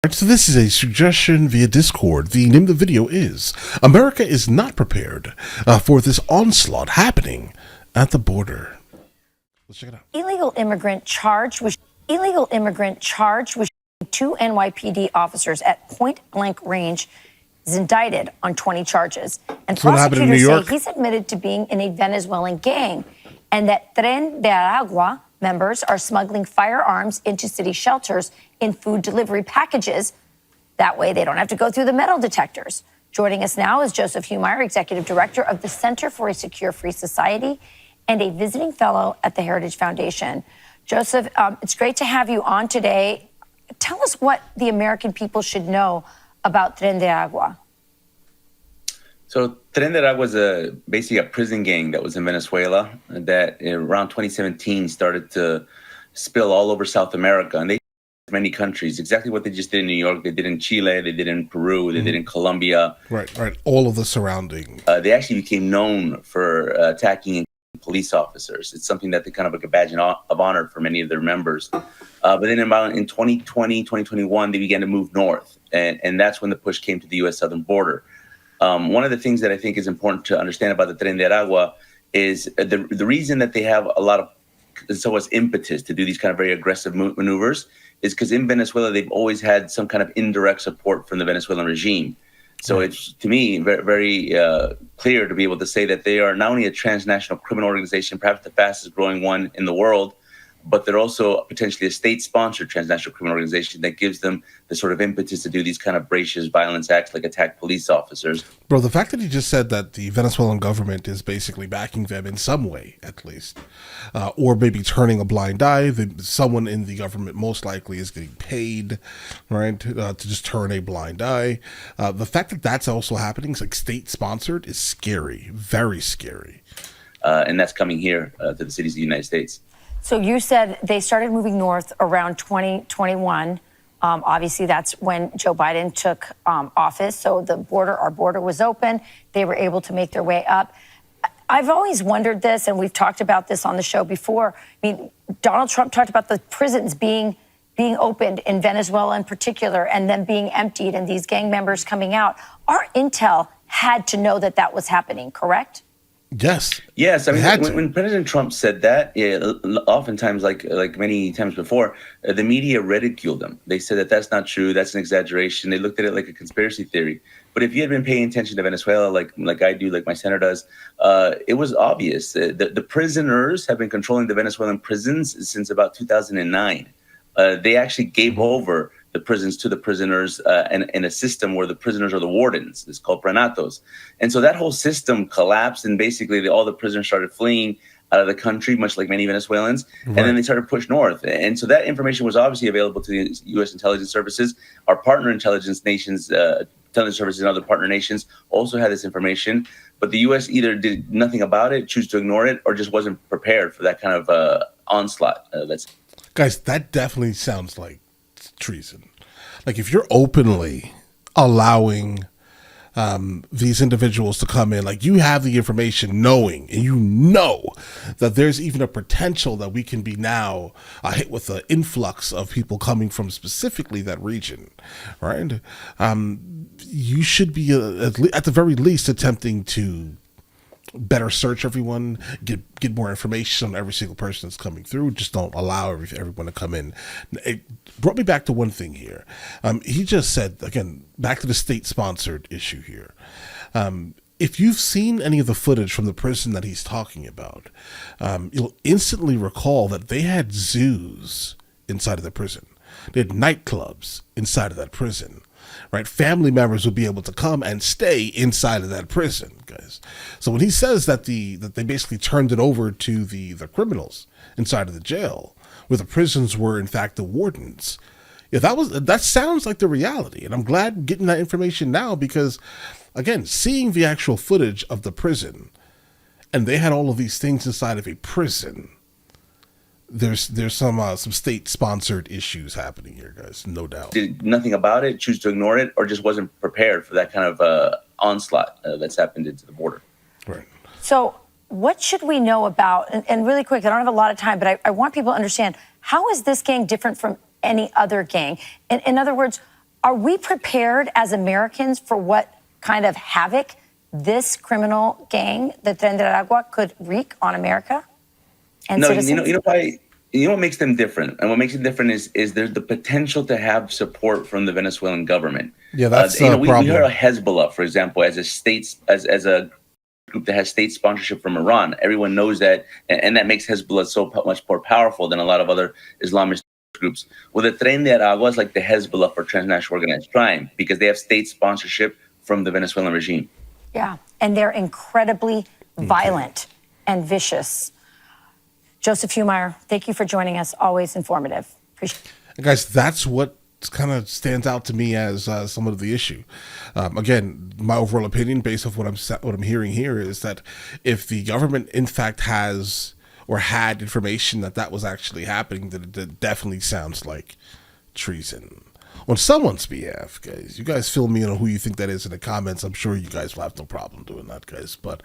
Right, so this is a suggestion via Discord. The name of the video is America is not prepared for this onslaught happening at the border. Let's check it out. Illegal immigrant charged with two NYPD officers at point-blank range is indicted on 20 charges. And prosecutors say he's admitted to being in a Venezuelan gang and that Tren de Aragua members are smuggling firearms into city shelters in food delivery packages. That way they don't have to go through the metal detectors. Joining us now is Joseph Humeyer, Executive Director of the Center for a Secure Free Society and a visiting fellow at the Heritage Foundation. Joseph, it's great to have you on today. Tell us what the American people should know about Tren de Aragua. So Tren de Aragua was basically a prison gang that was in Venezuela that around 2017 started to spill all over South America. And they did in many countries, exactly what they just did in New York. They did in Chile, they did in Peru, they did in Colombia. Right. All of the surrounding. They actually became known for attacking police officers. It's something that they kind of like a badge of honor for many of their members. But then about in 2020, 2021, they began to move north. And that's when the push came to the U.S. southern border. One of the things that I think is important to understand about the Tren de Aragua is the reason that they have a lot of so much impetus to do these kind of very aggressive maneuvers is because in Venezuela, they've always had some kind of indirect support from the Venezuelan regime. So it's, to me, very, very clear to be able to say that they are not only a transnational criminal organization, perhaps the fastest growing one in the world, but they're also potentially a state-sponsored transnational criminal organization that gives them the sort of impetus to do these kind of bracious violence acts like attack police officers. Bro, the fact that he just said that the Venezuelan government is basically backing them in some way, at least, or maybe turning a blind eye, someone in the government most likely is getting paid, right, to just turn a blind eye. The fact that that's also happening, like state-sponsored, is scary, very scary. And that's coming here to the cities of the United States. So you said they started moving north around 2021. Obviously, that's when Joe Biden took office. So our border was open. They were able to make their way up. I've always wondered this, and we've talked about this on the show before. I mean, Donald Trump talked about the prisons being opened in Venezuela in particular, and then being emptied, and these gang members coming out. Our intel had to know that that was happening, correct? Yes. I mean, when President Trump said that, oftentimes, like many times before, the media ridiculed them. They said that that's not true. That's an exaggeration. They looked at it like a conspiracy theory. But if you had been paying attention to Venezuela, like I do, like my center does, it was obvious. The prisoners have been controlling the Venezuelan prisons since about 2009. They actually gave over the prisons to the prisoners in a system where the prisoners are the wardens. It's called pranatos. And so that whole system collapsed, and basically all the prisoners started fleeing out of the country, much like many Venezuelans. Right. And then they started to push north. And so that information was obviously available to the U.S. intelligence services. Our partner intelligence nations, intelligence services and other partner nations also had this information. But the U.S. either did nothing about it, choose to ignore it, or just wasn't prepared for that kind of onslaught. Guys, that definitely sounds like treason. Like, if you're openly allowing these individuals to come in, like, you have the information knowing, and you know that there's even a potential that we can be now hit with an influx of people coming from specifically that region, right? You should be at the very least attempting to better search everyone, get more information on every single person that's coming through. Just don't allow everyone to come in. It brought me back to one thing here. He just said, again, back to the state-sponsored issue here. If you've seen any of the footage from the prison that he's talking about, you'll instantly recall that they had zoos inside of the prison. They had nightclubs inside of that prison. Right, family members would be able to come and stay inside of that prison, guys. So when he says that they basically turned it over to the criminals inside of the jail, where the prisons were in fact the wardens, that sounds like the reality. And I'm glad getting that information now because, again, seeing the actual footage of the prison, and they had all of these things inside of a prison. There's some state-sponsored issues happening here, guys, no doubt. Did nothing about it, choose to ignore it, or just wasn't prepared for that kind of onslaught that's happened into the border. Right. So what should we know about, and really quick, I don't have a lot of time, but I want people to understand, how is this gang different from any other gang? In other words, Are we prepared as Americans for what kind of havoc this criminal gang, the Tren de Aragua, could wreak on America and citizens? You know what makes them different, and what makes it different is there's the potential to have support from the Venezuelan government. Yeah, that's the problem. We heard of Hezbollah, for example, as a group that has state sponsorship from Iran. Everyone knows that, and that makes Hezbollah so much more powerful than a lot of other Islamist groups. Well, the Tren de Aragua is like the Hezbollah for transnational organized crime because they have state sponsorship from the Venezuelan regime. Yeah, and they're incredibly violent and vicious. Joseph Humire, thank you for joining us. Always informative. Appreciate it. Guys, that's what kind of stands out to me as some of the issue. Again, my overall opinion, based off what I'm hearing here, is that if the government in fact has or had information that was actually happening, that it definitely sounds like treason on someone's behalf, guys. You guys fill me in on who you think that is in the comments. I'm sure you guys will have no problem doing that, guys. But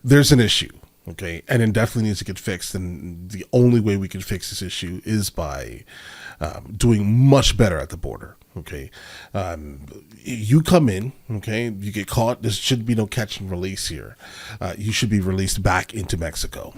there's an issue, okay? And it definitely needs to get fixed. And the only way we can fix this issue is by doing much better at the border, okay? You come in, okay? You get caught. There should be no catch and release here. You should be released back into Mexico.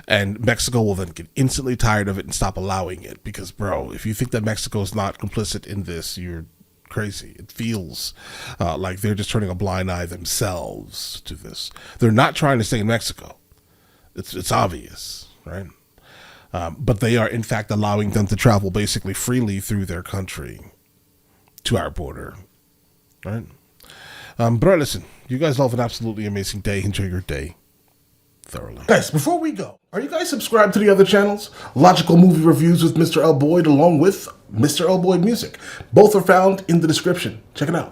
And Mexico will then get instantly tired of it and stop allowing it because, bro, if you think that Mexico is not complicit in this, you're crazy. It feels like they're just turning a blind eye themselves to this. They're not trying to stay in Mexico. It's obvious, right? But they are, in fact, allowing them to travel basically freely through their country to our border, right? But listen, you guys all have an absolutely amazing day. Enjoy your day thoroughly. Guys, before we go, are you guys subscribed to the other channels? Logical Movie Reviews with Mr. L. Boyd along with Mr. L. Boyd Music. Both are found in the description. Check it out.